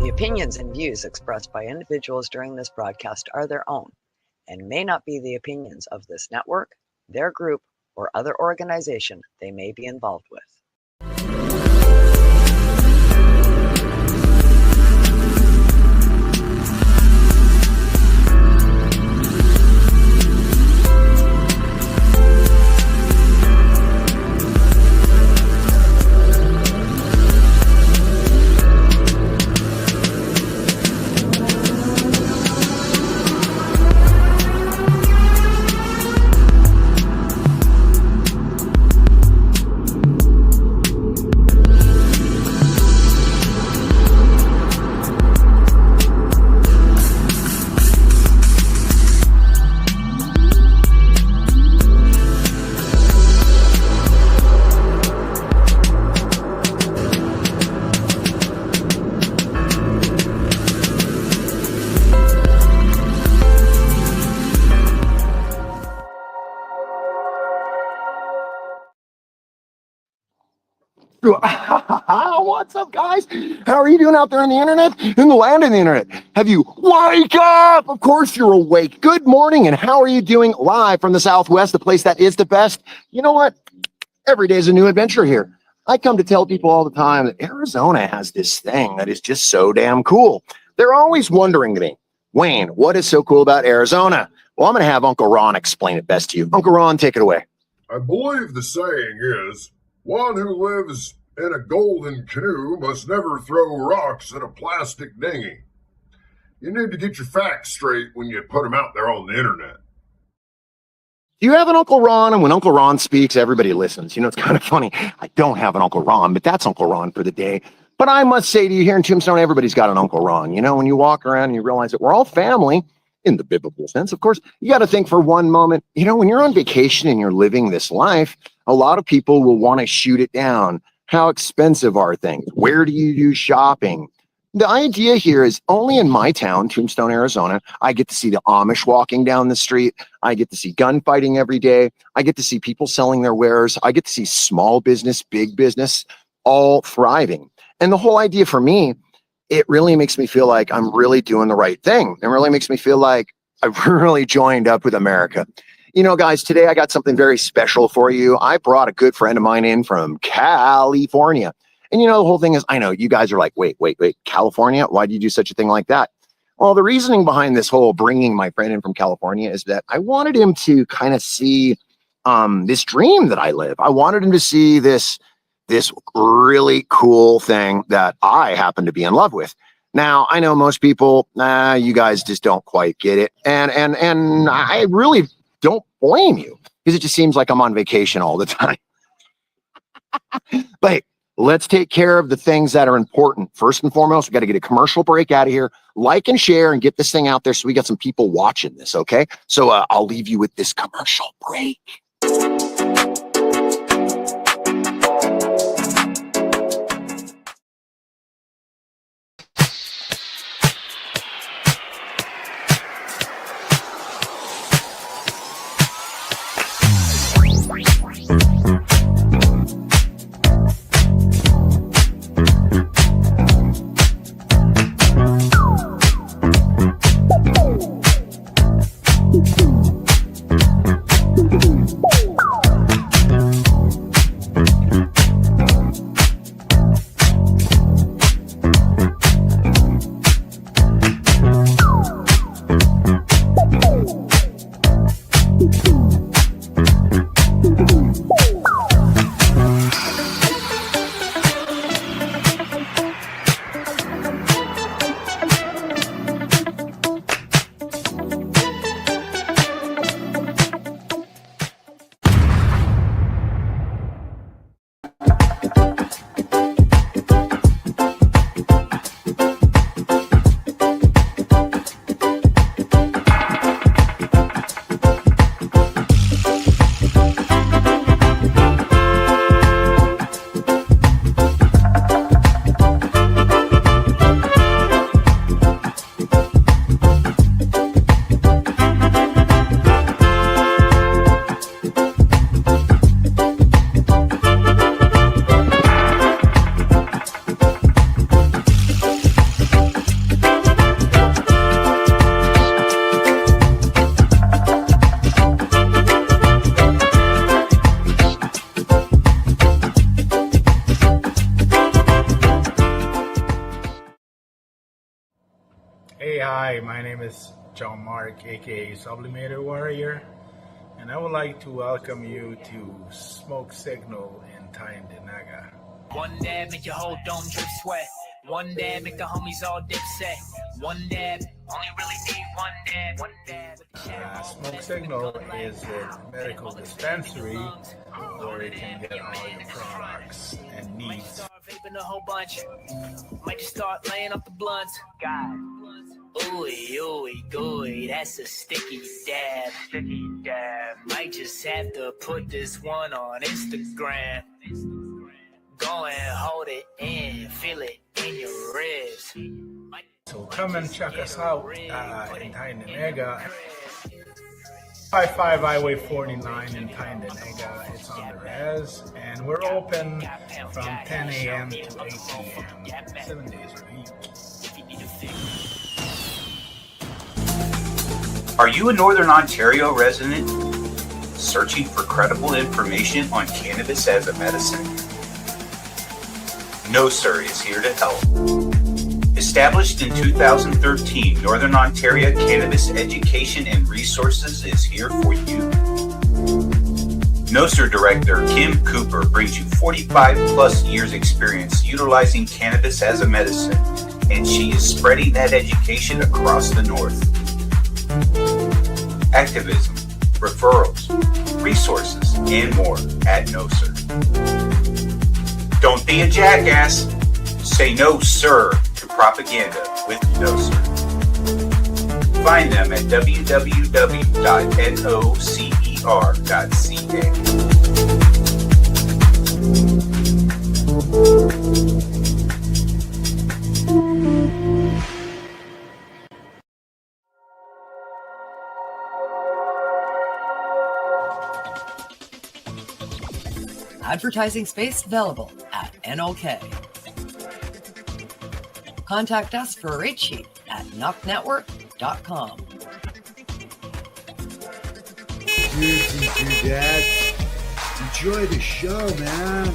The opinions and views expressed by individuals during this broadcast are their own and may not be the opinions of this network, their group, or other organization they may be involved with. What's up, guys? How are you doing out there on the internet? In the land of the internet? Have you wake up? Of course you're awake. Good morning, and how are you doing? Live from the Southwest, the place that is the best. You know what? Every day is a new adventure here. I come to tell people all the time that Arizona has this thing that is just so damn cool. They're always wondering to me, Wayne, what is so cool about Arizona? Well, I'm going to have Uncle Ron explain it best to you. Uncle Ron, take it away. I believe the saying is, one who lives in a golden canoe must never throw rocks at a plastic dinghy. You need to get your facts straight when you put them out there on the internet. Do you have an Uncle Ron? And when Uncle Ron speaks, everybody listens. You know, it's kind of funny. I don't have an Uncle Ron, but that's Uncle Ron for the day. But I must say to you, here in Tombstone, everybody's got an Uncle Ron. You know, when you walk around and you realize that we're all family, in the biblical sense, of course, you got to think for one moment, you know, when you're on vacation and you're living this life, a lot of people will want to shoot it down. How expensive are things? Where do you do shopping? The idea here is only in my town, Tombstone, Arizona, I get to see the Amish walking down the street. I get to see gunfighting every day. I get to see people selling their wares. I get to see small business, big business, all thriving. And the whole idea for me, it really makes me feel like I'm really doing the right thing. It really makes me feel like I've really joined up with America. You know, guys, today I got something very special for you. I brought a good friend of mine in from California. And you know, the whole thing is, I know you guys are like, wait, California? Why do you do such a thing like that? Well, the reasoning behind this whole bringing my friend in from California is that I wanted him to kind of see this dream that I live. I wanted him to see this really cool thing that I happen to be in love with. Now, I know most people, you guys just don't quite get it. And I really don't blame you, because it just seems like I'm on vacation all the time. But hey, let's take care of the things that are important. First and foremost, we got to get a commercial break out of here. Like and share and get this thing out there so we got some people watching this, okay? So I'll leave you with this commercial break. Hey, hi, my name is John Mark, aka Sublimator Warrior, and I would like to welcome you to Smoke Signal in Tyndinaga. One dab make your whole dome drip sweat. One dab make the homies all dip set. One dab, only really need one dab. One dab. Smoke Signal is a medical dispensary where you can get all your products and needs. Start vaping a whole bunch. Might just start laying off the blunts. God. Ooey, ooey, gooey, that's a sticky dab. Sticky dab. Might just have to put this one on Instagram. Go and hold it in, feel it in your ribs. So come and check us out in Tyndinaga. 55 Highway 49 in Tyndinaga. It's on the res, and we're open from 10 a.m. to 8 p.m. 7 days a week. Are you a Northern Ontario resident searching for credible information on cannabis as a medicine? No Sir is here to help. Established in 2013, Northern Ontario Cannabis Education and Resources is here for you. No Sir Director Kim Cooper brings you 45 plus years experience utilizing cannabis as a medicine, and she is spreading that education across the North. Activism, referrals, resources, and more at No Sir. Don't be a jackass. Say no, sir, to propaganda with No Sir. Find them at www.nocer.ca. Advertising space available at NOK. Contact us for a rate sheet at knocknetwork.com. Dudes and dudettes, enjoy the show, man.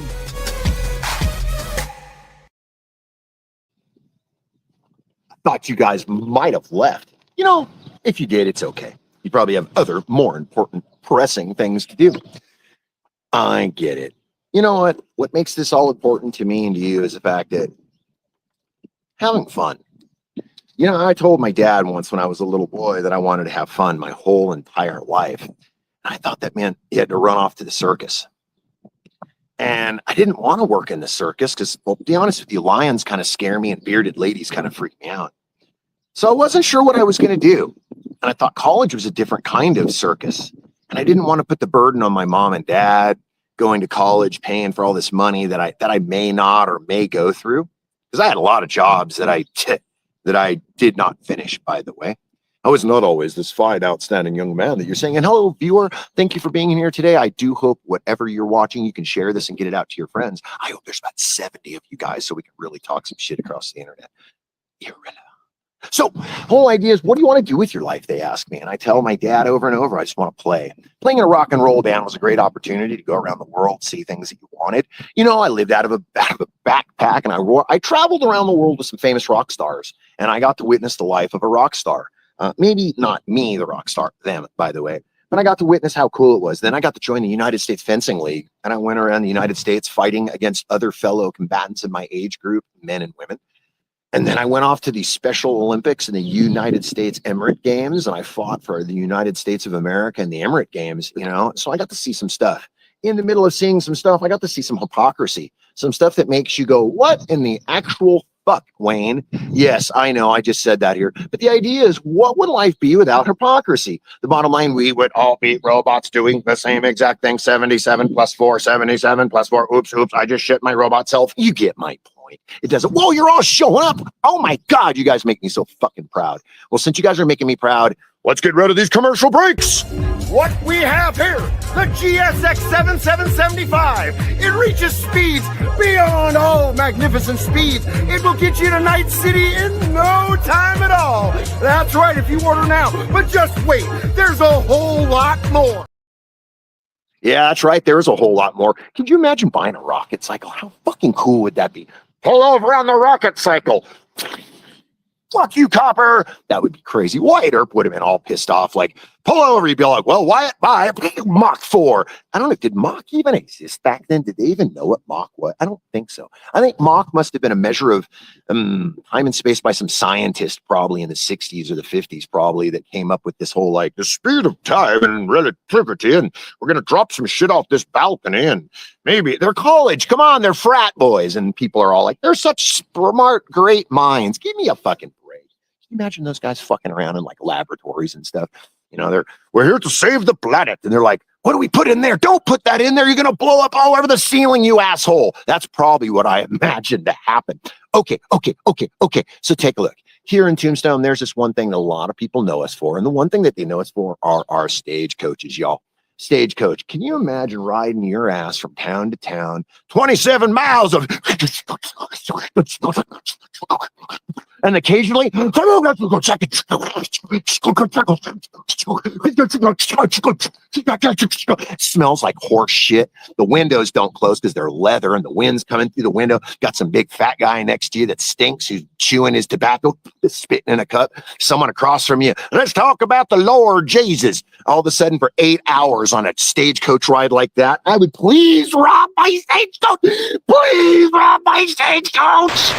I thought you guys might have left. You know, if you did, it's okay. You probably have other, more important, pressing things to do. I get it. You know what? What makes this all important to me and to you is the fact that having fun. You know, I told my dad once when I was a little boy that I wanted to have fun my whole entire life. And I thought that meant he had to run off to the circus. And I didn't want to work in the circus because, well, to be honest with you, lions kind of scare me and bearded ladies kind of freak me out. So I wasn't sure what I was going to do. And I thought college was a different kind of circus. And I didn't want to put the burden on my mom and dad going to college, paying for all this money that I may not or may go through. Because I had a lot of jobs that I did not finish, by the way. I was not always this fine, outstanding young man that you're saying. And hello, viewer. Thank you for being here today. I do hope whatever you're watching, you can share this and get it out to your friends. I hope there's about 70 of you guys so we can really talk some shit across the internet. Irrelevant. So the whole idea is, what do you want to do with your life? They ask me. And I tell my dad over and over, I just want to play. Playing in a rock and roll band was a great opportunity to go around the world, see things that you wanted. You know, I lived out of a backpack, and I traveled around the world with some famous rock stars, and I got to witness the life of a rock star. Maybe not me, the rock star, them, by the way, but I got to witness how cool it was. Then I got to join the United States Fencing League, and I went around the United States fighting against other fellow combatants in my age group, men and women. And then I went off to the Special Olympics and the United States Emirate Games, and I fought for the United States of America and the Emirate Games, you know. So I got to see some stuff. In the middle of seeing some stuff, I got to see some hypocrisy, some stuff that makes you go, what in the actual fuck, Wayne? Yes, I know, I just said that here. But the idea is, what would life be without hypocrisy? The bottom line, we would all be robots doing the same exact thing. 77 plus 4, 77 plus 4. Oops, I just shit my robot self. You get my point. It doesn't. Whoa, you're all showing up. Oh my God, you guys make me so fucking proud. Well, since you guys are making me proud, let's get rid of these commercial breaks. What we have here, the GSX 7775. It reaches speeds beyond all magnificent speeds. It will get you to Night City in no time at all. That's right, if you order now. But just wait, there's a whole lot more. Yeah, that's right. There's a whole lot more. Could you imagine buying a rocket cycle? How fucking cool would that be? Pull over on the rocket cycle. fuck you, copper. That would be crazy. Wyatt Earp would have been all pissed off, like, pull over. He'd be like, well, Wyatt, bye. Mach 4. I don't know. Did Mach even exist back then? Did they even know what Mach was? I don't think so. I think Mach must have been a measure of time and space by some scientist, probably in the 60s or the 50s, probably, that came up with this whole, like, the speed of time and relativity, and we're going to drop some shit off this balcony, and maybe they're college. Come on, they're frat boys. And people are all like, they're such smart, great minds. Give me a fucking break. Can you imagine those guys fucking around in like laboratories and stuff? You know, we're here to save the planet. And they're like, what do we put in there? Don't put that in there. You're going to blow up all over the ceiling, you asshole. That's probably what I imagined to happen. Okay. So take a look. Here in Tombstone, there's this one thing that a lot of people know us for. And the one thing that they know us for are our stagecoaches, y'all. Stagecoach. Can you imagine riding your ass from town to town, 27 miles of, and occasionally, smells like horse shit. The windows don't close because they're leather and the wind's coming through the window. Got some big fat guy next to you that stinks, who's chewing his tobacco, spitting in a cup. Someone across from you. Let's talk about the Lord Jesus. All of a sudden, for 8 hours on a stagecoach ride like that, I would please rob my stagecoach. Please rob my stagecoach.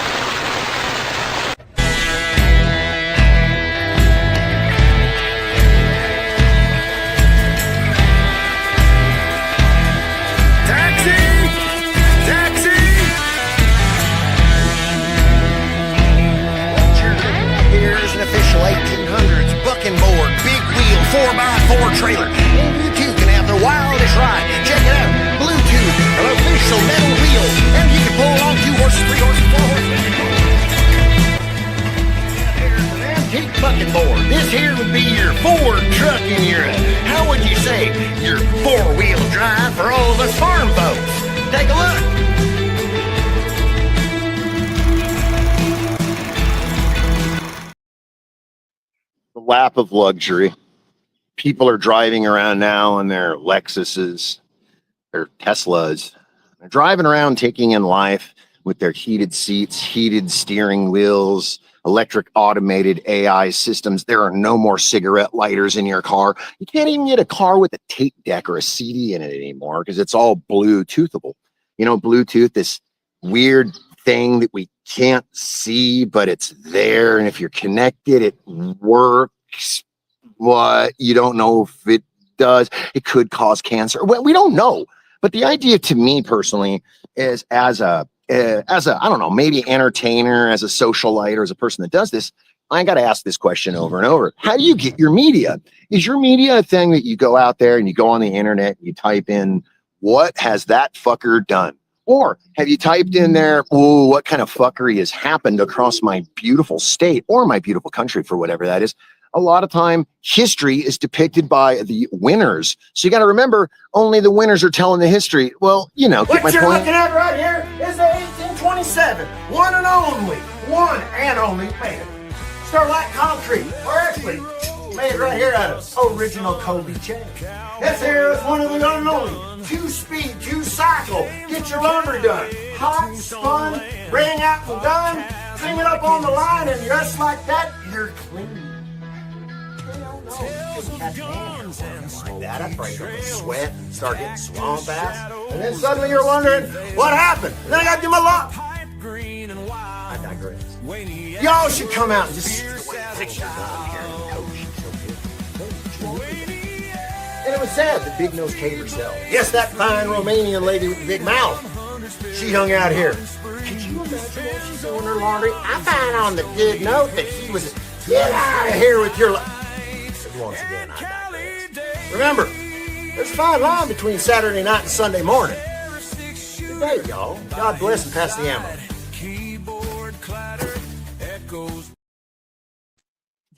Here's an official 1800s bucking board, big wheel, 4x4 trailer. And you too can have the wildest ride. Check it out. Bluetooth, an official metal wheel. And you can pull along 2 horses, 3 horses, 4 horses. Here's an antique bucking board. This here would be your Ford truck in your, how would you say, your 4-wheel drive for all of us farm folks. Take a look. The lap of luxury. People are driving around now in their Lexuses, their Teslas. They're driving around taking in life with their heated seats, heated steering wheels, electric automated AI systems. There are no more cigarette lighters in your car. You can't even get a car with a tape deck or a CD in it anymore because it's all Bluetoothable. You know, Bluetooth, this weird thing that we can't see, but it's there. And if you're connected, it works. What you don't know if it does, it could cause cancer. Well, we don't know. But the idea to me personally is as a, I don't know, maybe entertainer, as a socialite, or as a person that does this, I got to ask this question over and over. How do you get your media? Is your media a thing that you go out there and you go on the internet and you type in, what has that fucker done? Or have you typed in there, oh, what kind of fuckery has happened across my beautiful state or my beautiful country, for whatever that is? A lot of time, history is depicted by the winners. So you got to remember, only the winners are telling the history. Well, you know, get my What you're point. looking at right here is the 1827, one and only made Starlight Concrete, or actually made right here out of original Kobe chain. This here is one of the only 2-speed, 2-cycle, get your laundry done. Hot, spun, wring out and done, hang it up on the line, and just like that, you're clean. Like that, I'd break up with sweat and start getting swamp ass. And then suddenly you're wondering, what happened? And then I got to do my lock. I digress. Y'all should come out and just see the way pictures of carrying the coach. And it was sad that Big Nose Kate herself, yes, that fine Romanian lady with the big mouth, she hung out here. Could you imagine while she's doing her laundry? I find on the good note that he was, get out of here with your once again, I digress. Remember, there's a fine line between Saturday night and Sunday morning. Good day, y'all. God bless and pass the ammo.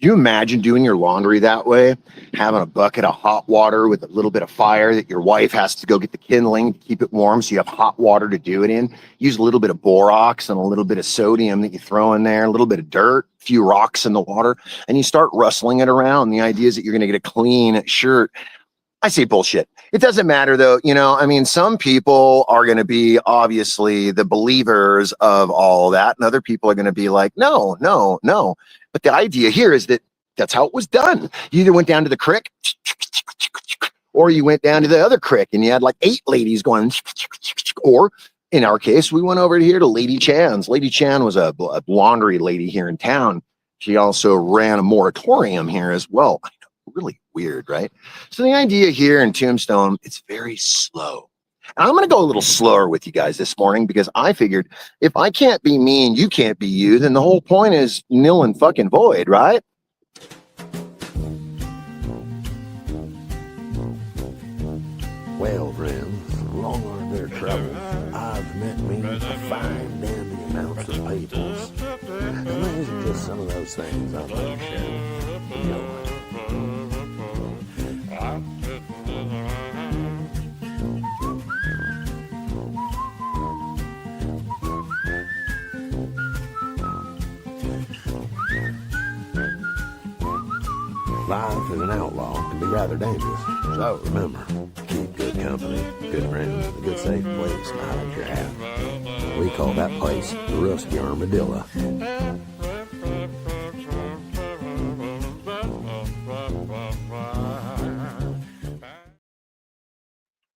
Do you imagine doing your laundry that way? Having a bucket of hot water with a little bit of fire that your wife has to go get the kindling to keep it warm so you have hot water to do it in. Use a little bit of borax and a little bit of sodium that you throw in there, a little bit of dirt, a few rocks in the water, and you start rustling it around. The idea is that you're going to get a clean shirt. I say bullshit. It doesn't matter though. I mean, some people are going to be obviously the believers of all that, and other people are going to be like, no, no, no. But the idea here is that that's how it was done. You either went down to the creek or you went down to the other creek and you had like 8 ladies going, or in our case, we went over here to Lady Chan's. Lady Chan was a laundry lady here in town. She also ran a moratorium here as well. I know, really weird, right? So the idea here in Tombstone, it's very slow. And I'm going to go a little slower with you guys this morning because I figured if I can't be me and you can't be you, then the whole point is nil and fucking void, right? Well, friends, along on their travels, I've met me a fine dandy amounts of peoples. And those are just some of those things I'd like to share with you. Life as an outlaw can be rather dangerous, so remember, keep good company, good friends, a good safe place to hide your hat. We call that place the Rusty Armadillo.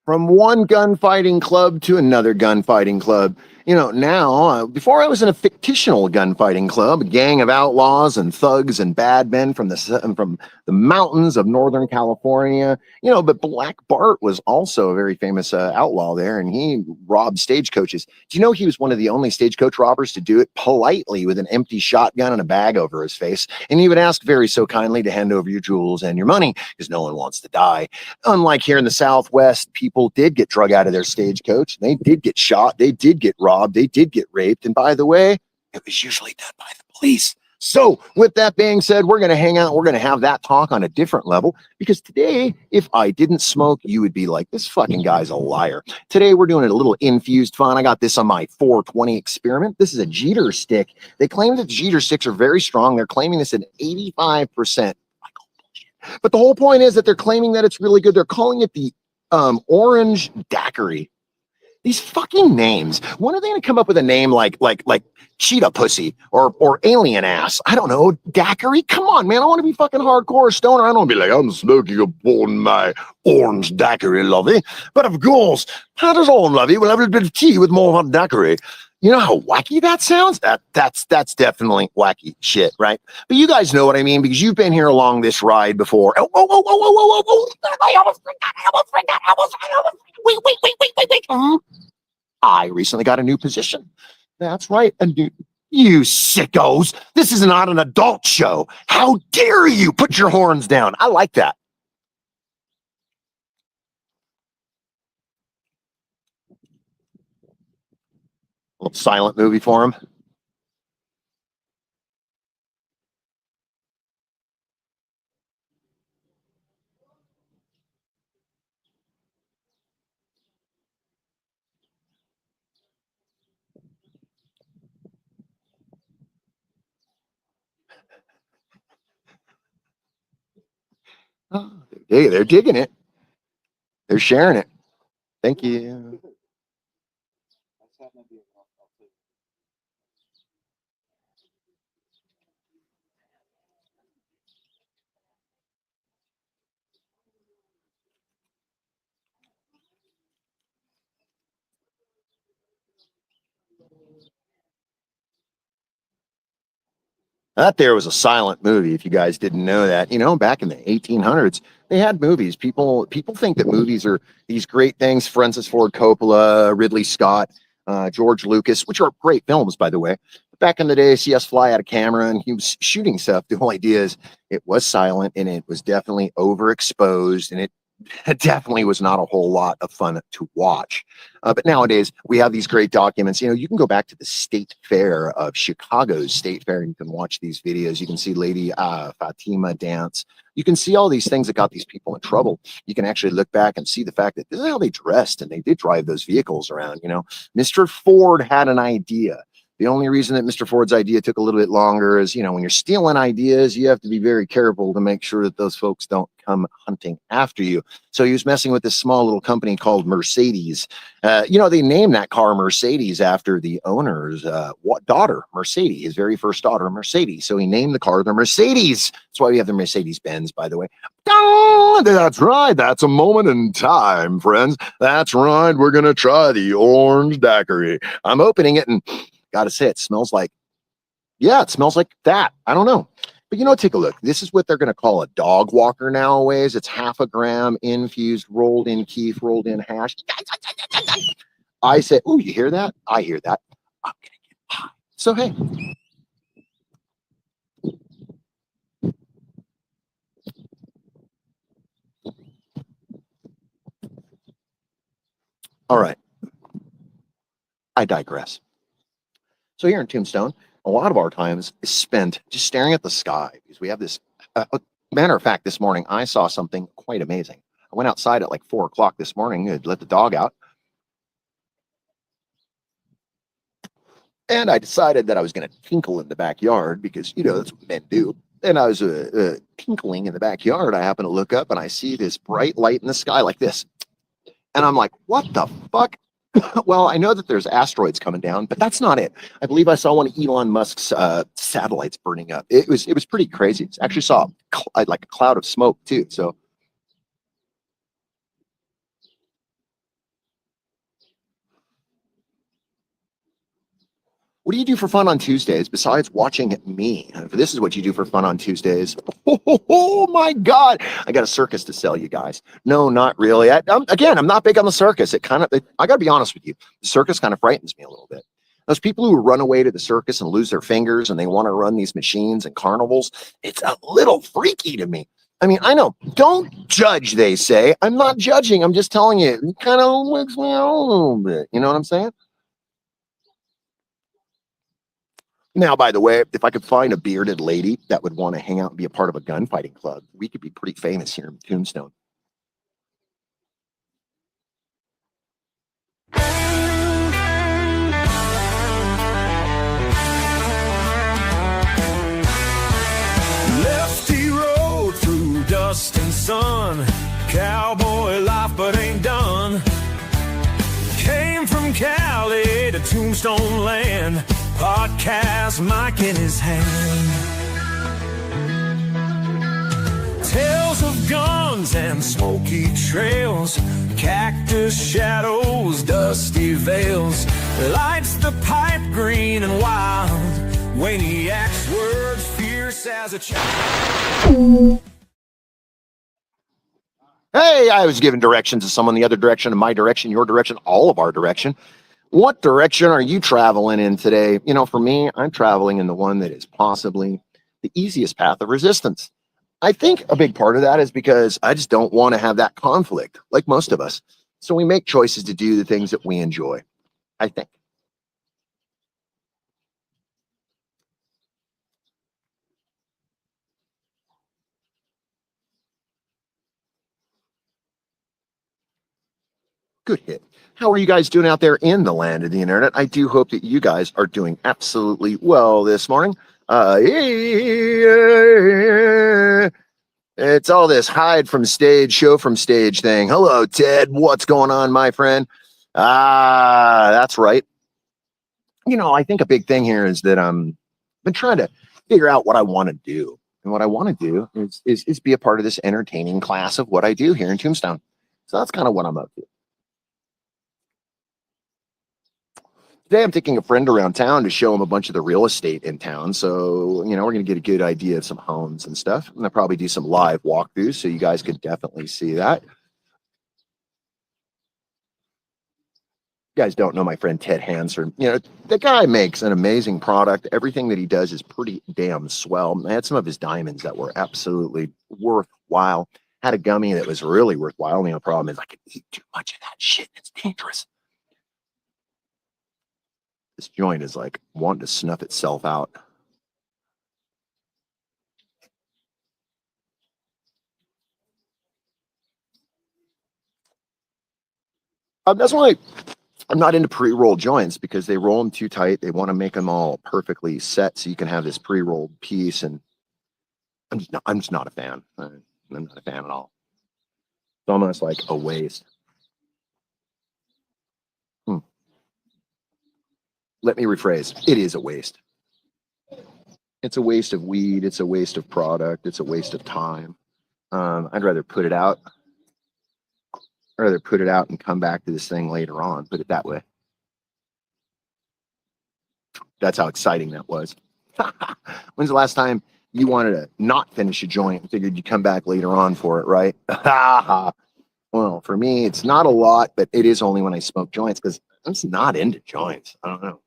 From one gunfighting club to another gunfighting club. Now, before I was in a fictional gunfighting club, a gang of outlaws and thugs and bad men from the mountains of Northern California, but Black Bart was also a very famous outlaw there, and he robbed stagecoaches. Do you know he was one of the only stagecoach robbers to do it politely with an empty shotgun and a bag over his face? And he would ask very so kindly to hand over your jewels and your money because no one wants to die. Unlike here in the Southwest, people did get drug out of their stagecoach. They did get shot. They did get robbed. They did get raped. And by the way, it was usually done by the police. So with that being said, we're going to hang out. We're going to have that talk on a different level because today, if I didn't smoke, you would be like, this fucking guy's a liar. Today, we're doing a little infused fun. I got this on my 420 experiment. This is a Jeter stick. They claim that the Jeter sticks are very strong. They're claiming this at 85%. But the whole point is that they're claiming that it's really good. They're calling it the orange daiquiri. These fucking names. When are they going to come up with a name like cheetah pussy or alien ass? I don't know. Daiquiri? Come on, man. I want to be fucking hardcore stoner. I don't want to be like, I'm smoking upon my orange daiquiri, lovey. But of course, how does all lovey? We'll have a bit of tea with more hot daiquiri. You know how wacky that sounds? That's definitely wacky shit, right? But you guys know what I mean because you've been here along this ride before. Oh, I almost forgot. Wait. I recently got a new position. That's right, you sickos. This is not an adult show. How dare you put your horns down? I like that. A little silent movie for him. Oh, they're digging it. They're sharing it. Thank you. That there was a silent movie, if you guys didn't know that. Back in the 1800s, they had movies. People think that movies are these great things. Francis Ford Coppola, Ridley Scott, George Lucas, which are great films, by the way. But back in the day, C.S. Fly had a camera and he was shooting stuff. The whole idea is it was silent and it was definitely overexposed and it definitely was not a whole lot of fun to watch. But nowadays, we have these great documents. You can go back to the State Fair of Chicago's State Fair, and you can watch these videos. You can see Lady Fatima dance. You can see all these things that got these people in trouble. You can actually look back and see the fact that this is how they dressed, and they did drive those vehicles around. Mr. Ford had an idea. The only reason that Mr. Ford's idea took a little bit longer is, when you're stealing ideas, you have to be very careful to make sure that those folks don't come hunting after you. So he was messing with this small little company called Mercedes. They named that car Mercedes after the owner's daughter, Mercedes, his very first daughter, Mercedes. So he named the car the Mercedes. That's why we have the Mercedes-Benz, by the way. That's right. That's a moment in time, friends. That's right. We're going to try the orange daiquiri. I'm opening it and gotta say, it smells like that. I don't know. But take a look. This is what they're going to call a dog walker nowadays. It's 0.5 gram infused, rolled in keef, rolled in hash. I say, oh, you hear that? I hear that. I'm going to get high. So, hey. All right. I digress. So here in Tombstone, a lot of our time is spent just staring at the sky because we have this. Matter of fact, this morning I saw something quite amazing. I went outside at like 4 o'clock this morning and let the dog out. And I decided that I was going to tinkle in the backyard because, that's what men do. And I was tinkling in the backyard. I happen to look up and I see this bright light in the sky like this. And I'm like, what the fuck? Well, I know that there's asteroids coming down, but that's not it. I believe I saw one of Elon Musk's satellites burning up. It was pretty crazy. I actually saw like a cloud of smoke too. So what do you do for fun on Tuesdays besides watching me? If this is what you do for fun on Tuesdays, oh my God, I got a circus to sell you guys. No, not really. I'm not big on the circus. I got to be honest with you. The circus kind of frightens me a little bit. Those people who run away to the circus and lose their fingers and they want to run these machines and carnivals, it's a little freaky to me. I mean, I know, don't judge, they say. I'm not judging. I'm just telling you, it kind of wakes me out a little bit. You know what I'm saying? Now, by the way, if I could find a bearded lady that would want to hang out and be a part of a gunfighting club, we could be pretty famous here in Tombstone. Lefty road through dust and sun, cowboy life but ain't done. Came from Cali to Tombstone land, podcast mic in his hand. Tales of guns and smoky trails, cactus shadows, dusty veils, lights the pipe green and wild. Wayniac's words fierce as a child. Hey, I was giving directions to someone the other direction, and my direction, your direction, all of our direction. What direction are you traveling in today? For me, I'm traveling in the one that is possibly the easiest path of resistance. I think a big part of that is because I just don't want to have that conflict, like most of us. So we make choices to do the things that we enjoy, I think. Good hit. How are you guys doing out there in the land of the internet? I do hope that you guys are doing absolutely well this morning. It's all this hide from stage, show from stage thing. Hello, Ted. What's going on, my friend? That's right. I think a big thing here is that I've been trying to figure out what I want to do. And what I want to do is be a part of this entertaining class of what I do here in Tombstone. So that's kind of what I'm up to. Today, I'm taking a friend around town to show him a bunch of the real estate in town. So, we're going to get a good idea of some homes and stuff. I'm going to probably do some live walkthroughs, so you guys could definitely see that. You guys don't know my friend Ted Hanser. The guy makes an amazing product. Everything that he does is pretty damn swell. I had some of his diamonds that were absolutely worthwhile. Had a gummy that was really worthwhile. The only problem is I could eat too much of that shit. It's dangerous. This joint is like wanting to snuff itself out. That's why I'm not into pre-rolled joints because they roll them too tight. They want to make them all perfectly set so you can have this pre-rolled piece, and I'm just not a fan. I'm not a fan at all. It's almost like a waste. Let me rephrase. It is a waste. It's a waste of weed. It's a waste of product. It's a waste of time. I'd rather put it out. I'd rather put it out and come back to this thing later on. Put it that way. That's how exciting that was. When's the last time you wanted to not finish a joint and figured you'd come back later on for it, right? Well, for me, it's not a lot, but it is only when I smoke joints because I'm just not into joints. I don't know.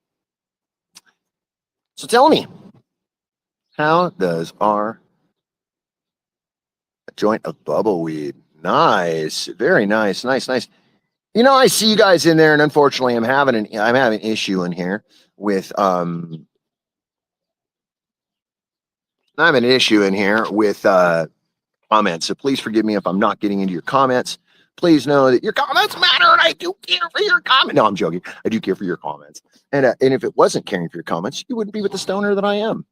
So tell me, how does our joint of bubble weed? Nice, very nice, nice. You know, I see you guys in there, and unfortunately, I'm having an issue in here with I'm having an issue in here with comments. So please forgive me if I'm not getting into your comments. Please know that your comments matter, and I do care for your comments. No, I'm joking. I do care for your comments. And if it wasn't caring for your comments, you wouldn't be with the stoner that I am.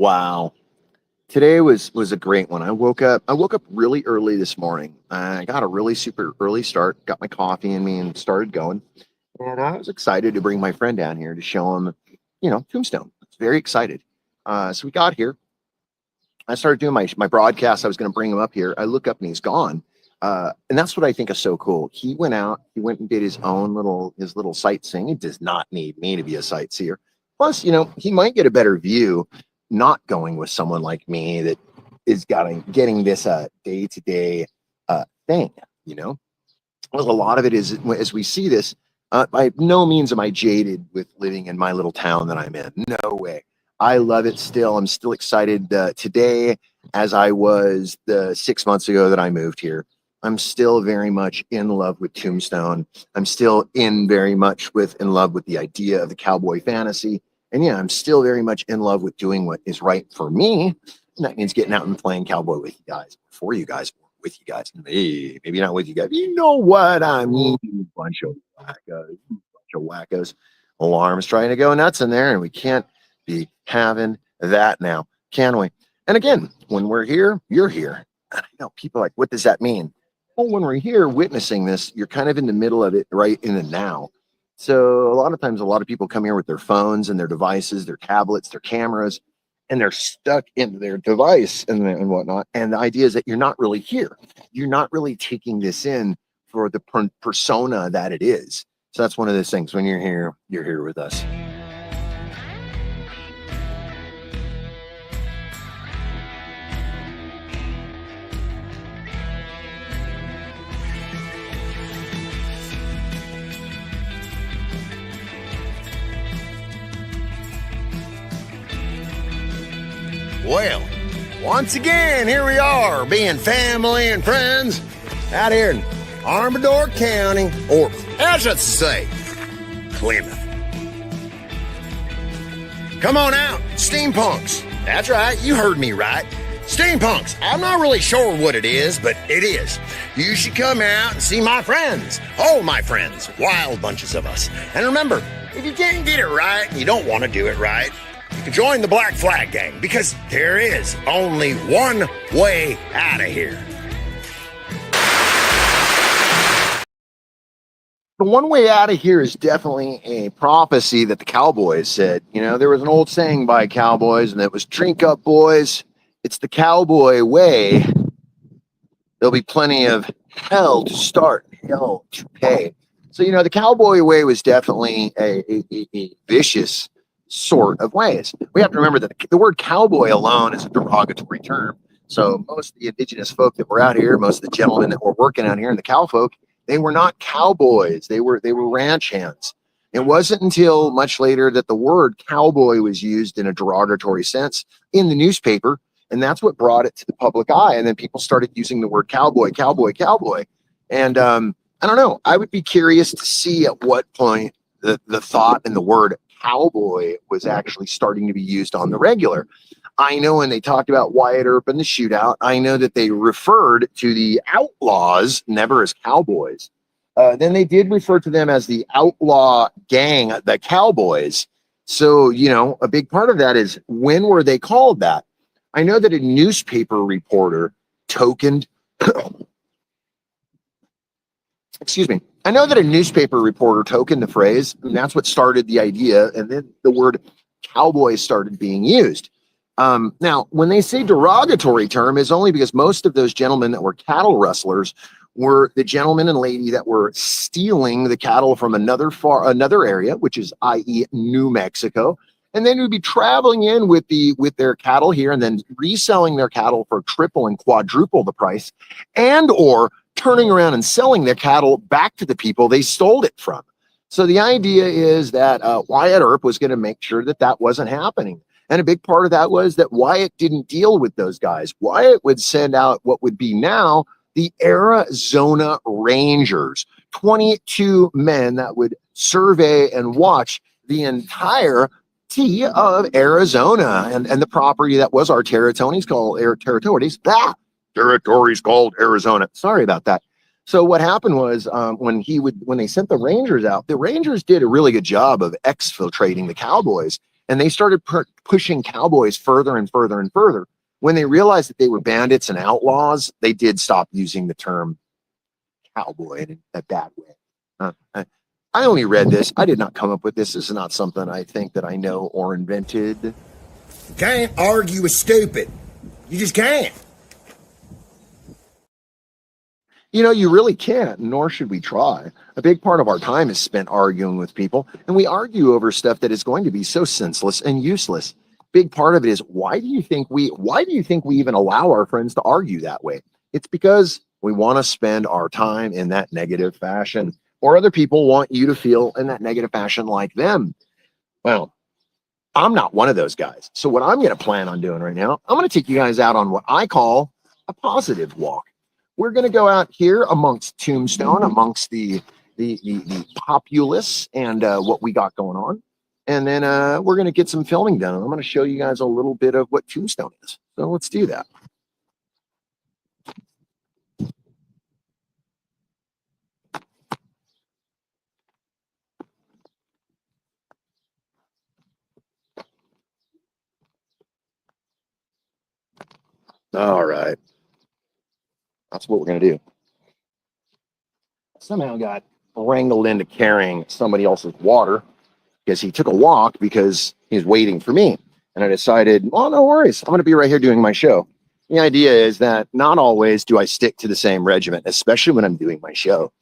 Wow. Today was a great one. I woke up really early this morning. I got a really super early start, got my coffee in me and started going. And I was excited to bring my friend down here to show him, Tombstone. I was very excited. So we got here. I started doing my broadcast. I was going to bring him up here. I look up and he's gone. And that's what I think is so cool. He went and did his little sightseeing. He does not need me to be a sightseer. Plus, he might get a better view not going with someone like me that is getting this day-to-day thing, Well, a lot of it is, as we see this, by no means am I jaded with living in my little town that I'm in. No way. I love it still. I'm still excited today as I was the 6 months ago that I moved here. I'm still very much in love with Tombstone. I'm still very much in love with the idea of the cowboy fantasy. And yeah, I'm still very much in love with doing what is right for me. And that means getting out and playing cowboy with you guys, for you guys, with you guys. Maybe not with you guys. You know what I mean? Bunch of wackos. Alarms trying to go nuts in there, and we can't be having that now, can we? And again, when we're here, you're here. And I know people are like, what does that mean? Well, when we're here witnessing this, you're kind of in the middle of it, right in the now. So a lot of times, a lot of people come here with their phones and their devices, their tablets, their cameras, and they're stuck in their device and whatnot. And the idea is that you're not really here. You're not really taking this in for the persona that it is. So that's one of those things. When you're here with us. Well, once again, here we are, being family and friends out here in Armador County, or I should say, Plymouth. Come on out, steampunks. That's right, you heard me right. Steampunks. I'm not really sure what it is, but it is. You should come out and see my friends. All my friends. Wild bunches of us. And remember, if you can't get it right and you don't want to do it right, you can join the Black Flag Gang, because there is only one way out of here. The one way out of here is definitely a prophecy that the cowboys said. There was an old saying by cowboys, and it was, drink up, boys. It's the cowboy way. There'll be plenty of hell to start, hell to pay. So, the cowboy way was definitely a vicious sort of ways. We have to remember that the word cowboy alone is a derogatory term. So most of the indigenous folk that were out here, most of the gentlemen that were working out here, and the cow folk, they were not cowboys. They were ranch hands. It wasn't until much later that the word cowboy was used in a derogatory sense in the newspaper And that's what brought it to the public eye. And then people started using the word cowboy, cowboy, cowboy. And I don't know. I would be curious to see at what point the thought and the word cowboy was actually starting to be used on the regular. I know when they talked about Wyatt Earp and the shootout, I know that they referred to the outlaws never as cowboys. Then they did refer to them as the outlaw gang, the Cowboys. So, you know, a big part of that is when were they called that? I know that a newspaper reporter tokened, excuse me. I know that a newspaper reporter tokened the phrase, and that's what started the idea. And then the word cowboy started being used. Now, when they say derogatory term, is only because most of those gentlemen that were cattle rustlers were the gentlemen and lady that were stealing the cattle from another area, which is i.e. New Mexico, and then would be traveling in with their cattle here and then reselling their cattle for triple and quadruple the price, and or turning around and selling their cattle back to the people they stole it from. So the idea is that Wyatt Earp was going to make sure that that wasn't happening. And a big part of that was that Wyatt didn't deal with those guys. Wyatt would send out what would be now the Arizona Rangers, 22 men that would survey and watch the entire of Arizona and the property that was our territories called territories called Arizona. Sorry about that. So what happened was when they sent the Rangers out, the Rangers did a really good job of exfiltrating the Cowboys, and they started pushing Cowboys further and further and further. When they realized that they were bandits and outlaws, they did stop using the term cowboy in a bad way. I only read this. I did not come up with this. This is not something I think that I know or invented. You can't argue with stupid. You just can't. You know, you really can't, nor should we try. A big part of our time is spent arguing with people, and we argue over stuff that is going to be so senseless and useless. Big part of it is why do you think we even allow our friends to argue that way? It's because we want to spend our time in that negative fashion, or other people want you to feel in that negative fashion like them. Well, I'm not one of those guys. So what I'm going to plan on doing right now, I'm going to take you guys out on what I call a positive walk. We're going to go out here amongst Tombstone, amongst the populace and what we got going on. And then we're going to get some filming done. I'm going to show you guys a little bit of what Tombstone is. So let's do that. All right. That's what we're going to do. Somehow got wrangled into carrying somebody else's water because he took a walk because he's waiting for me. And I decided, well, no worries. I'm going to be right here doing my show. The idea is that not always do I stick to the same regiment, especially when I'm doing my show.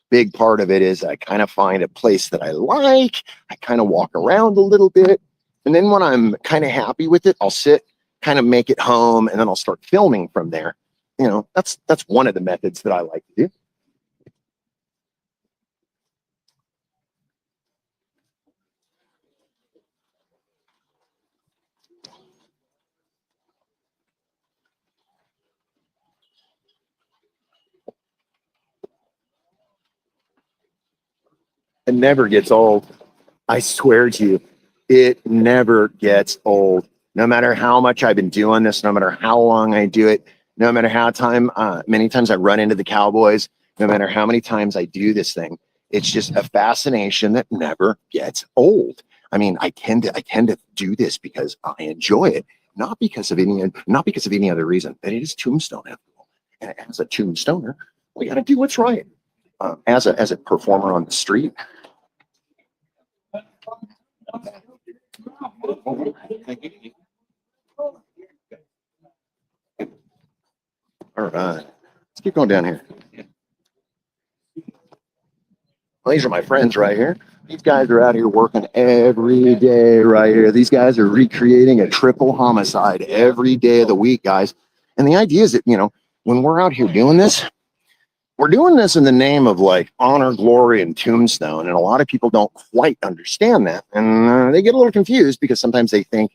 Big part of it is I kind of find a place that I like. I kind of walk around a little bit. And then when I'm kind of happy with it, I'll sit, kind of make it home, and then I'll start filming from there. You know, that's one of the methods that I like to do. It never gets old. I swear to you, it never gets old. No matter how much I've been doing this, no matter how long I do it, no matter how many times I run into the Cowboys, no matter how many times I do this thing, it's just a fascination that never gets old. I mean, I tend to do this because I enjoy it, not because of any other reason. But it is Tombstone after all. And as a Tombstoner, we got to do what's right. As a performer on the street. All right, let's keep going down here. Well, these are my friends right here. These guys are out here working every day right here. These guys are recreating a triple homicide every day of the week, guys. And the idea is that, you know, when we're out here doing this, we're doing this in the name of like honor, glory, and Tombstone. And a lot of people don't quite understand that. And they get a little confused because sometimes they think,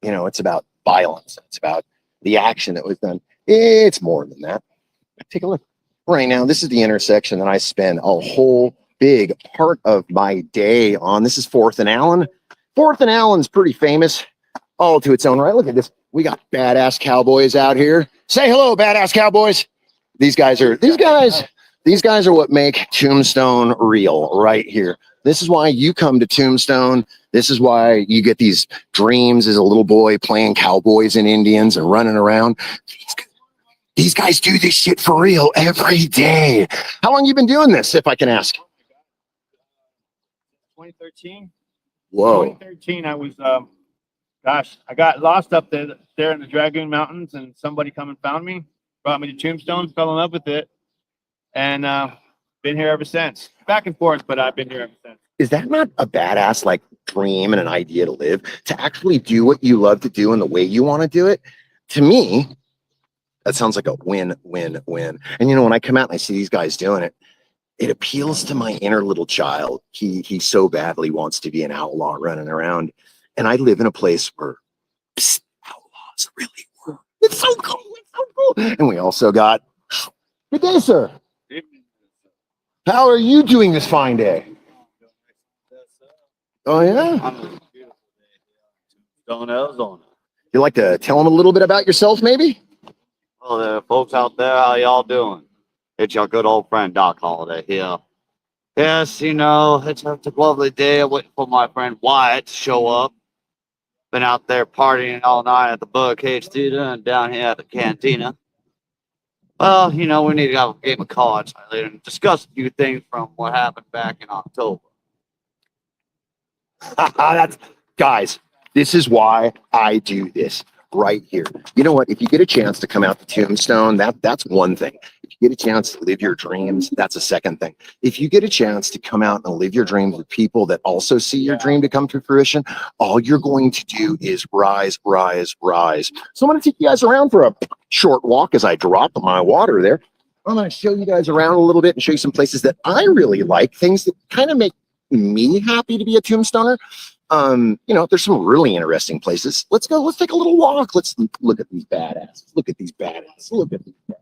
you know, it's about violence. It's about the action that was done. It's more than that. Take a look. Right now, this is the intersection that I spend a whole big part of my day on. This is 4th and Allen. 4th and Allen's pretty famous all to its own right. Look at this. We got badass cowboys out here. Say hello, badass cowboys. These guys are what make Tombstone real right here. This is why you come to Tombstone. This is why you get these dreams as a little boy playing cowboys and Indians and running around. These guys do this shit for real every day. How long you been doing this, if I can ask? 2013. Whoa. 2013, I was, I got lost up there in the Dragoon Mountains, and somebody come and found me, brought me to Tombstone, fell in love with it, and been here ever since. Back and forth, but I've been here ever since. Is that not a badass like dream and an idea to live? To actually do what you love to do and the way you want to do it? To me, that sounds like a win, win, win. And you know, when I come out and I see these guys doing it, it appeals to my inner little child. He so badly wants to be an outlaw running around. And I live in a place where outlaws really work. It's so cool. It's so cool. And we also got, good day, sir. How are you doing this fine day? Oh, yeah? Stone, Arizona. You like to tell them a little bit about yourself, maybe? Hello there, folks out there. How y'all doing? It's your good old friend Doc Holliday here. Yes, you know, it's a lovely day. Waiting for my friend Wyatt to show up. Been out there partying all night at the Birdcage Theater and down here at the Cantina. Well, you know, we need to have a game of cards later and discuss a few things from what happened back in October. Guys, this is why I do this right here. You know what? If you get a chance to come out to Tombstone, that's one thing. If you get a chance to live your dreams, that's a second thing. If you get a chance to come out and live your dreams with people that also see your dream to come to fruition, all you're going to do is rise, rise, rise. So I'm going to take you guys around for a short walk as I drop my water there. I'm going to show you guys around a little bit and show you some places that I really like, things that kind of make me happy to be a Tombstoner. You know, there's some really interesting places. Let's go. Let's take a little walk. Let's look at these badasses. Look at these badasses. Look at these badasses.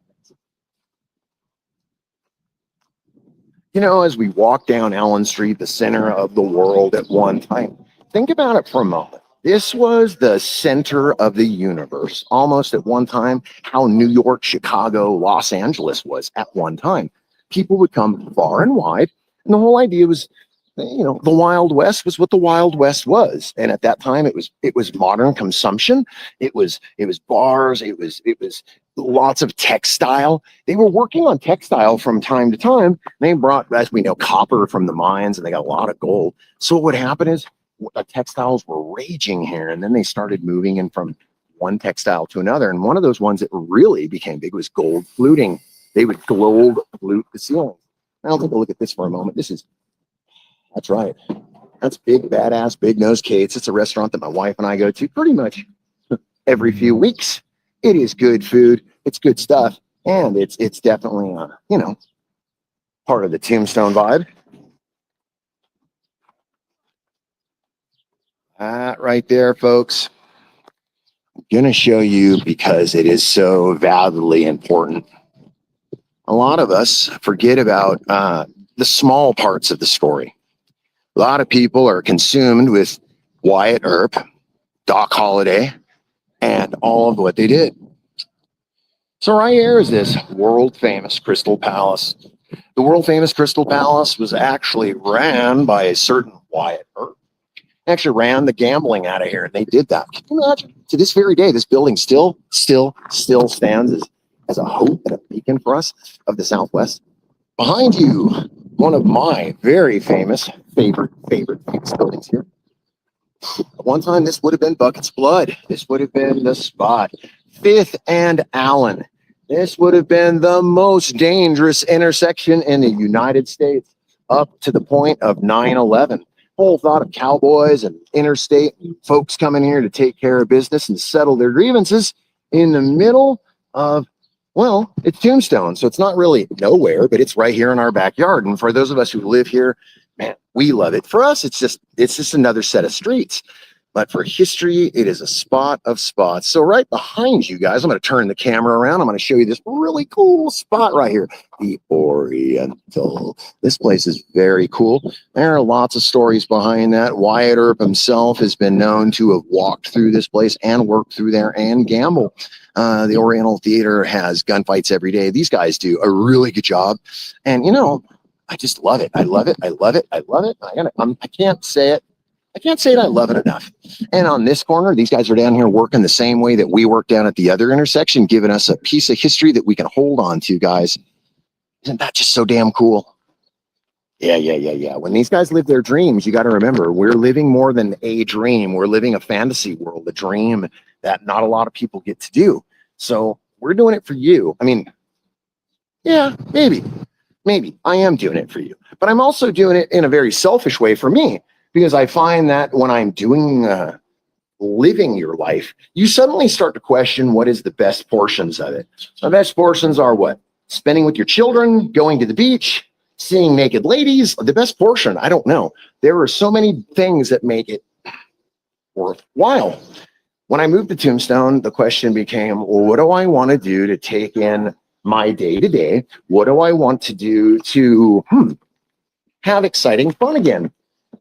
You know, as we walk down Allen Street, the center of the world at one time, think about it for a moment. This was the center of the universe, almost at one time, how New York, Chicago, Los Angeles was at one time. People would come far and wide, and the whole idea was, you know, the Wild West was what the Wild West was. And at that time it was modern consumption. It was bars. It was lots of textile. They were working on textile from time to time. They brought, as we know, copper from the mines, and they got a lot of gold. So what would happen is the textiles were raging here. And then they started moving in from one textile to another. And one of those ones that really became big was gold fluting. They would gold flute the ceiling. Now take a look at this for a moment. That's right. That's Big Badass Big Nose Kate's. It's a restaurant that my wife and I go to pretty much every few weeks. It is good food. It's good stuff. And it's definitely, you know, part of the Tombstone vibe. That right there, folks. I'm going to show you because it is so validly important. A lot of us forget about the small parts of the story. A lot of people are consumed with Wyatt Earp, Doc Holliday, and all of what they did. So right here is this world-famous Crystal Palace. The world-famous Crystal Palace was actually ran by a certain Wyatt Earp. Actually ran the gambling out of here, and they did that. Can you imagine? To this very day, this building still stands as a hope and a beacon for us of the Southwest. Behind you, one of my very famous favorite buildings here. At one time, this would have been Bucket's Blood. This would have been the spot. 5th and Allen. This would have been the most dangerous intersection in the United States up to the point of 9/11. Whole thought of cowboys and interstate and folks coming here to take care of business and settle their grievances in the middle of, well, it's Tombstone, so it's not really nowhere, but it's right here in our backyard. And for those of us who live here, man, we love it. For us, it's just another set of streets. But for history, it is a spot of spots. So right behind you guys, I'm going to turn the camera around. I'm going to show you this really cool spot right here, the Oriental. This place is very cool. There are lots of stories behind that. Wyatt Earp himself has been known to have walked through this place and worked through there and gamble. The Oriental Theater has gunfights every day. These guys do a really good job. And, you know, I just love it. I love it. I love it. I love it. I can't say it. I can't say it. I love it enough. And on this corner, these guys are down here working the same way that we work down at the other intersection, giving us a piece of history that we can hold on to, guys. Isn't that just so damn cool? Yeah. When these guys live their dreams, you got to remember, we're living more than a dream. We're living a fantasy world, a dream that not a lot of people get to do. So we're doing it for you. I mean, yeah, maybe I am doing it for you, but I'm also doing it in a very selfish way for me. Because I find that when I'm doing living your life, you suddenly start to question what is the best portions of it. The best portions are what? Spending with your children, going to the beach, seeing naked ladies. The best portion, I don't know. There are so many things that make it worthwhile. When I moved to Tombstone, the question became, well, what do I want to do to take in my day-to-day? What do I want to do to have exciting fun again?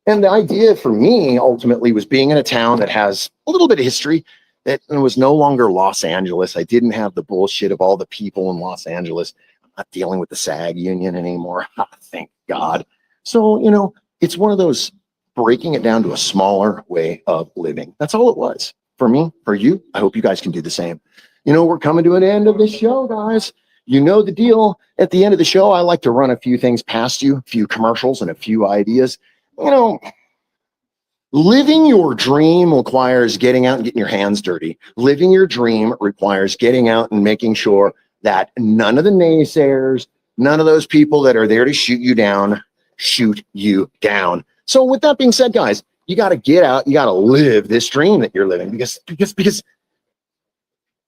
And the idea for me ultimately was being in a town that has a little bit of history, that was no longer Los Angeles. I didn't have the bullshit of all the people in Los Angeles. I'm not dealing with the SAG union anymore. Thank God. So, you know, it's one of those breaking it down to a smaller way of living. That's all it was for me, for you. I hope you guys can do the same. You know, we're coming to an end of the show, guys. You know the deal. At the end of the show, I like to run a few things past you, a few commercials and a few ideas. You know, living your dream requires getting out and getting your hands dirty. Living your dream requires getting out and making sure that none of the naysayers, none of those people that are there to shoot you down. So with that being said, guys, you got to get out. You got to live this dream that you're living because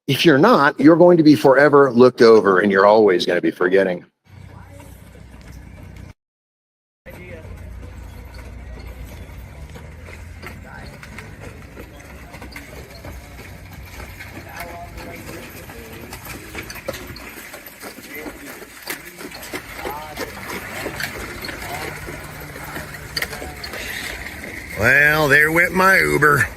if you're not, you're going to be forever looked over and you're always going to be forgetting. Well, there went my Uber.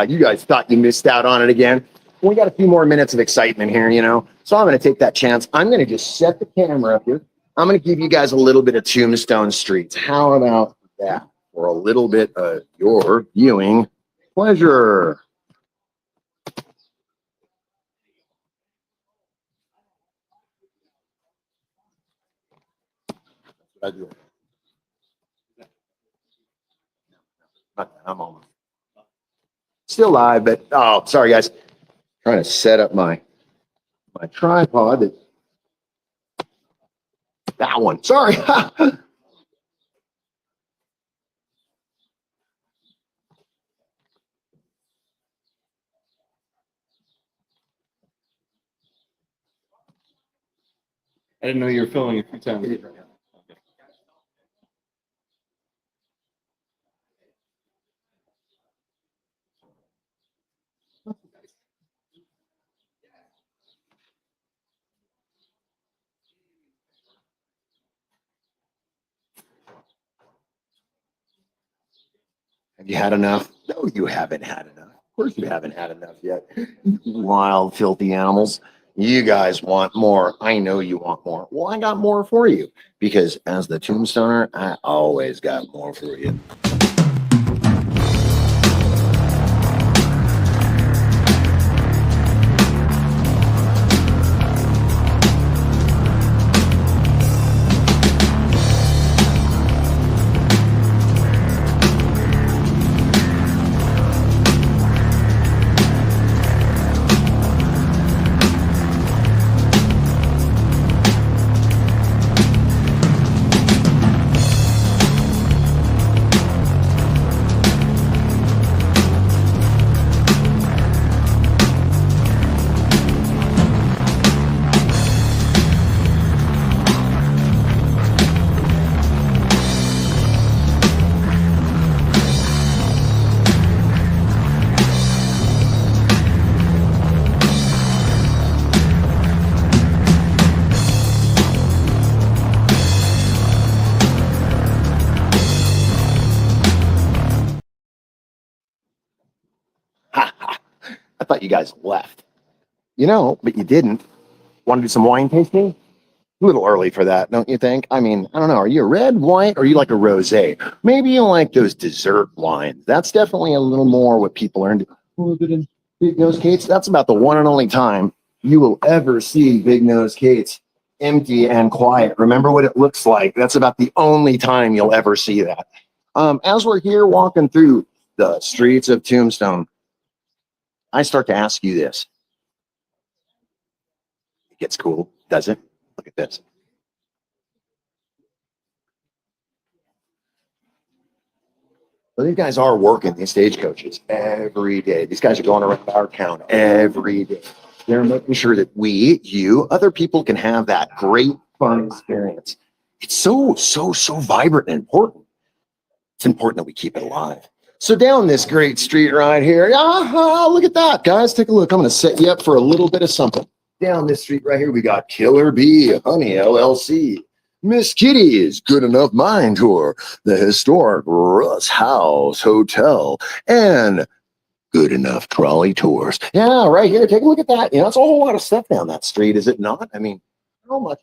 You guys thought you missed out on it again. We got a few more minutes of excitement here, you know. So I'm going to take that chance. I'm going to just set the camera up here. I'm going to give you guys a little bit of Tombstone Streets. How about that for a little bit of your viewing pleasure? I'm almost still live, but oh, sorry guys. Trying to set up my tripod. That one. Sorry. I didn't know you were filming a few times. Have you had enough? No, you haven't had enough. Of course you haven't had enough yet. Wild, filthy animals. You guys want more. I know you want more. Well, I got more for you because as the Tombstoner, I always got more for you. you guys left. But you didn't. Want to do some wine tasting? A little early for that, don't you think? I mean, I don't know. Are you a red, white, or you like a rosé? Maybe you like those dessert wines. That's definitely a little more what people are into. Big Nose Kate's. That's about the one and only time you will ever see Big Nose Kate's empty and quiet. Remember what it looks like. That's about the only time you'll ever see that. As we're here walking through the streets of Tombstone, I start to ask you this. It gets cool, does it? Look at this. So these guys are working these stagecoaches every day. These guys are going around our town every day. They're making sure that we, you, other people can have that great fun experience. It's so vibrant and important. It's important that we keep it alive. So down this great street right here, look at that, guys. Take a look. I'm going to set you up for a little bit of something. Down this street right here, we got Killer Bee Honey LLC, Miss Kitty's Good Enough Mine Tour, the historic Russ House Hotel, and Good Enough Trolley Tours. Yeah, right here. Take a look at that. It's a whole lot of stuff down that street, is it not? I mean, how much?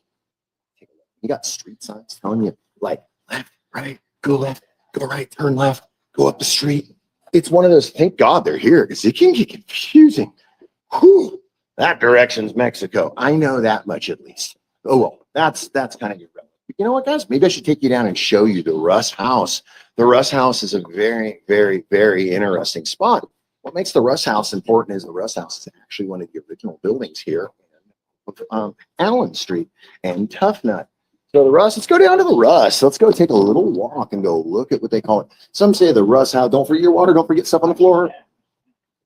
You got street signs telling you, like, left, right, go right, turn left, go up the street. It's one of those, thank God they're here, because it can get confusing. Whew. That direction's Mexico. I know that much at least. Oh, well, that's kind of irrelevant. You know what, guys? Maybe I should take you down and show you the Russ House. The Russ House is a very, very, very interesting spot. What makes the Russ House important is the Russ House is actually one of the original buildings here on Allen Street and Tough Nut. So the Russ, let's go down to the Russ. Let's go take a little walk and go look at what they call it. Some say the Russ House. Don't forget your water. Don't forget stuff on the floor.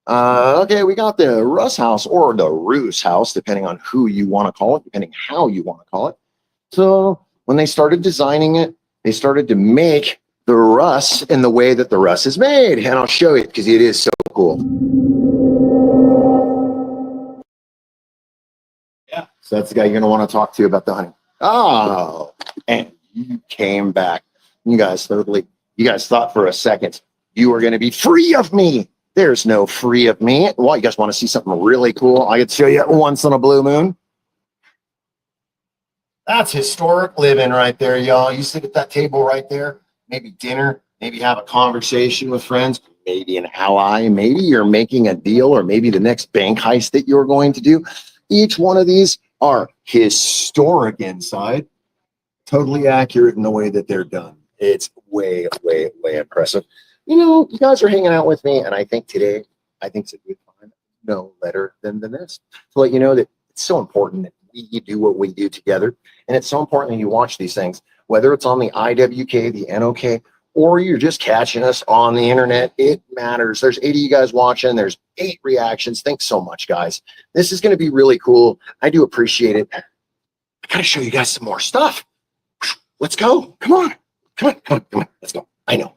Okay, we got the Russ House or the Roos House, depending on who you want to call it, depending how you want to call it. So when they started designing it, they started to make the Russ in the way that the Russ is made. And I'll show you because it is so cool. Yeah. So that's the guy you're going to want to talk to about the honey. Oh, and you came back. You guys thought for a second you were going to be free of me. There's no free of me. Well, you guys want to see something really cool? I could show you once on a blue moon. That's historic living right there, y'all. You sit at that table right there, maybe dinner, maybe have a conversation with friends, maybe an ally, maybe you're making a deal, or maybe the next bank heist that you're going to do. Each one of these are historic inside, totally accurate in the way that they're done. It's way, way, way impressive. You guys are hanging out with me, and I think today, it's a good time, no better than this, to let you know that it's so important that we do what we do together, and it's so important that you watch these things, whether it's on the IWK, the NOK, or you're just catching us on the internet. It matters. There's 80 of you guys watching. There's 8 reactions. Thanks so much, guys. This is going to be really cool. I do appreciate it. I got to show you guys some more stuff. Let's go. Come on. Let's go. I know.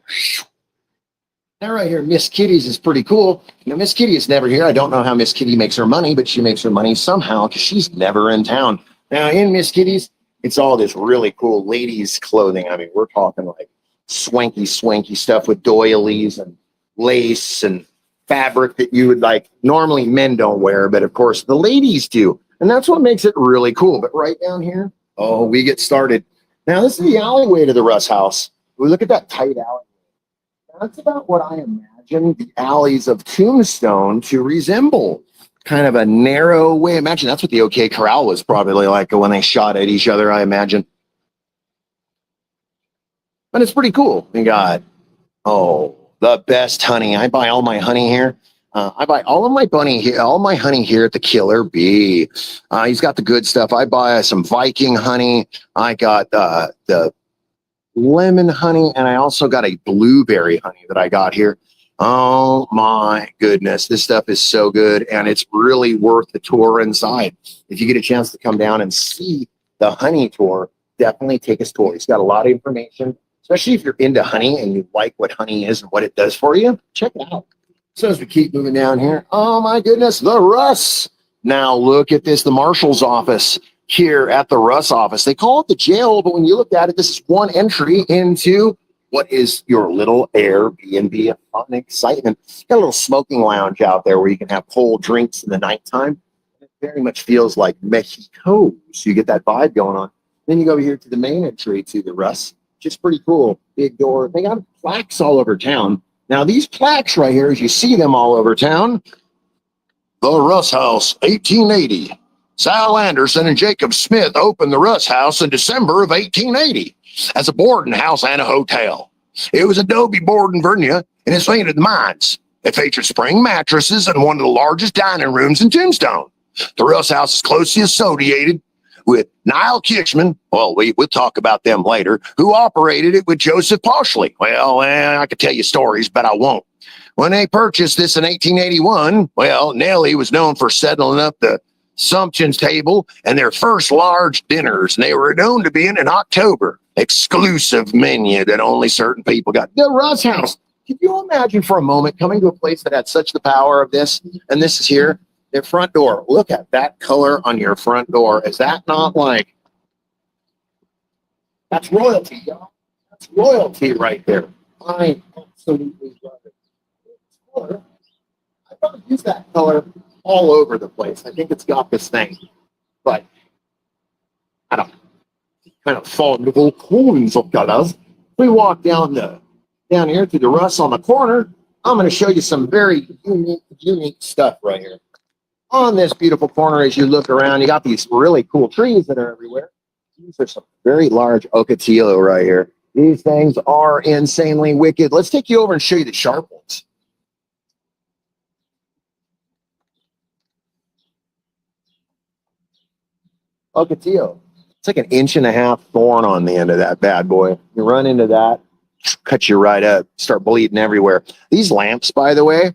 Now right here, Miss Kitty's is pretty cool. Miss Kitty is never here. I don't know how Miss Kitty makes her money, but she makes her money somehow because she's never in town. Now in Miss Kitty's, it's all this really cool ladies clothing. I mean, we're talking like swanky stuff with doilies and lace and fabric that you would like. Normally men don't wear, but of course the ladies do. And that's what makes it really cool. But right down here, we get started. Now this is the alleyway to the Russ House. We look at that tight alley. That's about what I imagine the alleys of Tombstone to resemble. Kind of a narrow way. Imagine that's what the OK Corral was probably like when they shot at each other, I imagine. But it's pretty cool. We got, the best honey. I buy all my honey here. I buy all of my honey here at the Killer Bee. He's got the good stuff. I buy some Viking honey. I got the lemon honey, and I also got a blueberry honey that I got here. Oh my goodness, this stuff is so good, and it's really worth the tour inside. If you get a chance to come down and see the honey tour, definitely take a tour. It's got a lot of information, especially if you're into honey and you like what honey is and what it does for you. Check it out. So as we keep moving down here, oh my goodness, the Russ. Now look at this, the marshal's office here at the Russ office. They call it the jail, but when you look at it, this is one entry into What is your little Airbnb of fun and excitement? Got a little smoking lounge out there where you can have cold drinks in the nighttime. It very much feels like Mexico, so you get that vibe going on. Then you go over here to the main entry to the Russ, which is pretty cool. Big door. They got plaques all over town. Now these plaques right here, as you see them all over town, the Russ House, 1880. Sal Anderson and Jacob Smith opened the Russ House in December of 1880 as a boarding house and a hotel. It was adobe board in Virginia, and it's made of the mines. It featured spring mattresses and one of the largest dining rooms in Tombstone. The Russ House is closely associated with Niall Kitchman, well, we'll talk about them later, who operated it with Joseph Poshley. Well, I could tell you stories, but I won't. When they purchased this in 1881, well, Nellie was known for settling up the Sumption's table and their first large dinners, and they were known to be in October. Exclusive menu that only certain people got. The Russ House. Can you imagine for a moment coming to a place that had such the power of this, and this is here? Their front door. Look at that color on your front door. Is that not like, that's royalty, y'all. That's royalty right there. I absolutely love it. Color. I don't use that color all over the place. I think it's got this thing, but I don't kind of fond of all coins of colors. We walk down here to the Russ on the corner. I'm going to show you some very unique stuff right here. On this beautiful corner, as you look around, you got these really cool trees that are everywhere. These are some very large ocotillo right here. These things are insanely wicked. Let's take you over and show you the sharp ones. Ocotillo. It's like an 1.5 inch thorn on the end of that bad boy. You run into that, cut you right up, start bleeding everywhere. These lamps, by the way,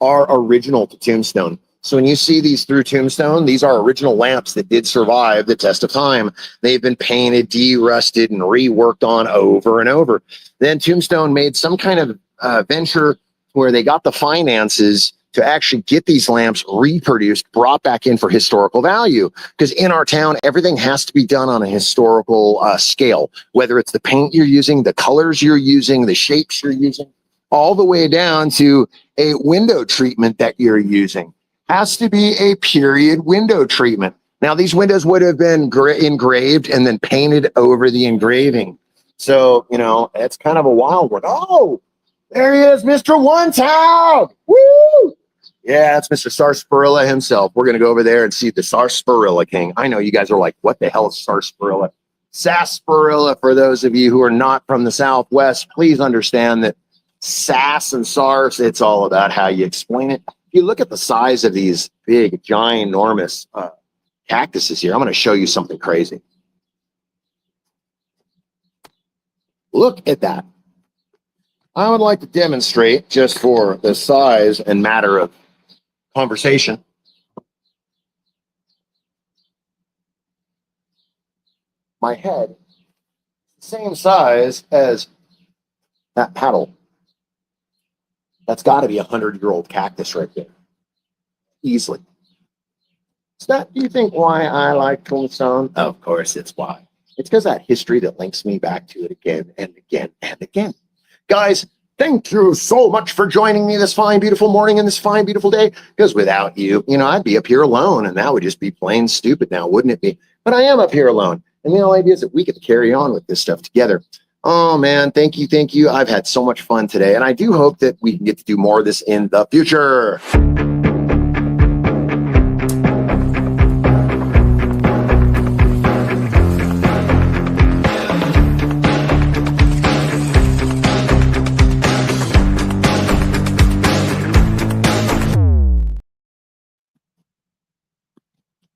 are original to Tombstone. So when you see these through Tombstone, these are original lamps that did survive the test of time. They've been painted, de-rusted, and reworked on over and over. Then Tombstone made some kind of venture where they got the finances to actually get these lamps reproduced, brought back in for historical value. Because in our town, everything has to be done on a historical scale, whether it's the paint you're using, the colors you're using, the shapes you're using, all the way down to a window treatment that you're using. Has to be a period window treatment. Now, these windows would have been engraved and then painted over the engraving. So, you know, it's kind of a wild one. Oh, there he is, Mr. One Town. Woo! Yeah, that's Mr. Sarsaparilla himself. We're going to go over there and see the Sarsaparilla King. I know you guys are like, what the hell is Sarsaparilla? Sarsaparilla, for those of you who are not from the Southwest, please understand that sass and sars, it's all about how you explain it. If you look at the size of these big, giant, enormous cactuses here, I'm going to show you something crazy. Look at that. I would like to demonstrate, just for the size and matter of conversation, my head, same size as that paddle. That's got to be a 100-year-old cactus right there, easily. Is that, do you think, why I like Tombstone? Of course, it's why. It's because that history that links me back to it again and again and again. Guys, thank you so much for joining me this fine, beautiful morning and this fine, beautiful day. Because without you, you know, I'd be up here alone, and that would just be plain stupid now, wouldn't it be? But I am up here alone, and the whole idea is that we get to carry on with this stuff together. Oh, man, thank you, thank you. I've had so much fun today, and I do hope that we can get to do more of this in the future.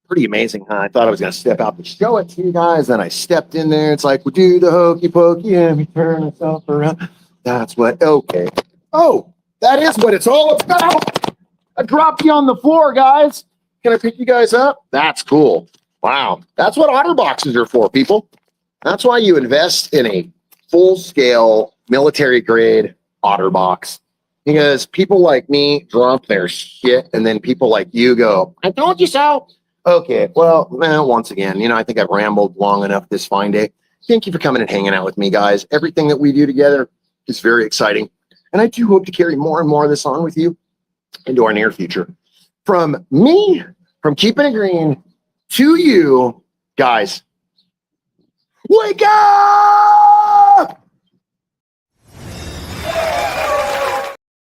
Pretty amazing, huh? I thought I was going to step out to show it to you guys. Then I stepped in there. It's like, we do the hokey pokey and we turn ourselves around. That's what, okay. Oh, that is what it's all about. I dropped you on the floor, guys. Can I pick you guys up? That's cool. Wow. That's what otter boxes are for, people. That's why you invest in a full-scale military-grade otter box. Because people like me drop their shit, and then people like you go, I told you so. Okay, well, once again, you know, I think I've rambled long enough this fine day. Thank you for coming and hanging out with me, guys. Everything that we do together, is very exciting. And I do hope to carry more and more of this on with you into our near future. From me, from Keeping It Green, to you guys, wake up!